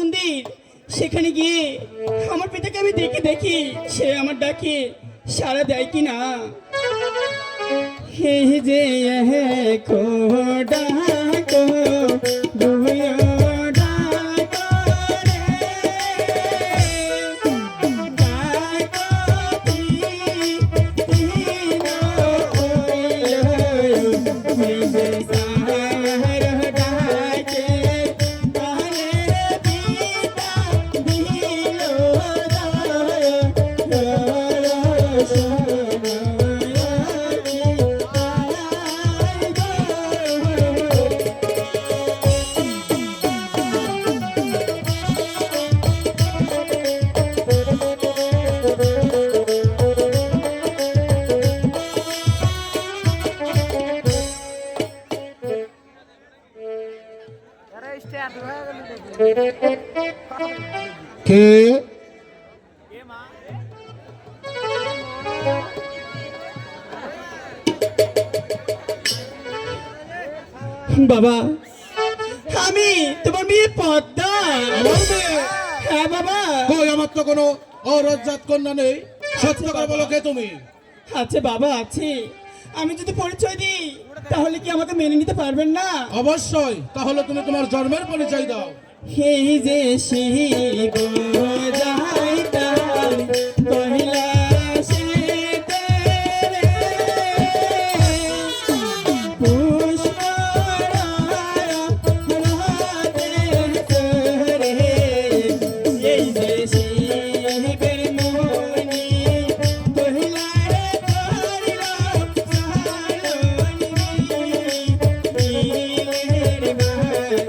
মন্দির, সেখানে গিয়ে আমার পিতাকে আমি দেখি সে আমার ডাকে সাড়া দেয় কি না। হে যে খো ডাকো দুয়ো ডাকো রে, ডাকো তিনো ওইলো, হে যে সাহার ডাকে তারে পিতা দিলো কে বাবা, আমি তোমার মেয়ে পদ্মা। আমার মেয়ে? হ্যাঁ বাবা। কই, আমার তো কোনো অরজাত কন্যা নেই। সত্য করে বলো, কে তুমি? আছে বাবা আছে। আমি যদি পরিচয় দিই তাহলে কি আমাকে মেনে নিতে পারবেন না? অবশ্যই। তাহলে তুমি তোমার জন্মের পরিচয় দাও। হে যে শিব যাইতাম কহিলা সে তেরে পুষ্প রাতে তোরে, এই যে শিবের মনি কহিলা রে করিলা সালনি নীলের মাঝে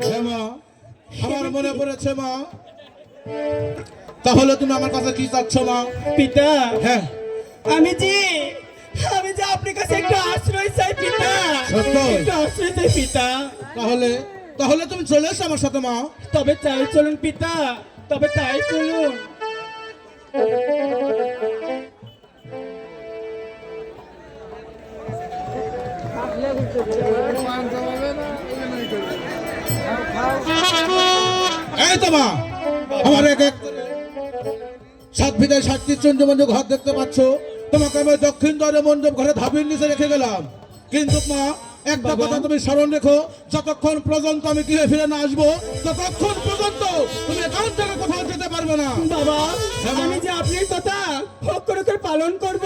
হ্যাঁ মা, আমার মনে পড়েছে মা। তাহলে তুমি আমার কাছে কি চাচ্ছ মা? পিতা, হ্যাঁ, আমি যে আপনার কাছে একটু আশ্রয় চাই পিতা। সত্য? একটু আশ্রয় চাই পিতা। তাহলে তাহলে তুমি চলে এসো আমার সাথে মা। তবে তাই চলুন পিতা, তবে তাই চলুন। এই তো মা, আমার এক এক সাত ভিতরে সাতটি চন্দ্রমঞ্জ ঘর দেখতে পাচ্ছ। তোমাকে আমি দক্ষিণ দ্বারে মণ্ডপ ঘরে ধাবির নিচে রেখে গেলাম। কিন্তু মা, একটা কথা তুমি স্মরণ রেখো, যতক্ষণ পর্যন্ত আমি গৃহে ফিরে না আসবো ততক্ষণ পর্যন্ত তুমি এখান থেকে কোথাও যেতে পারবে না। বাবা, হ্যাঁ, মা। আমি যে আপনার কথা অক্ষরে অক্ষরে পালন করব।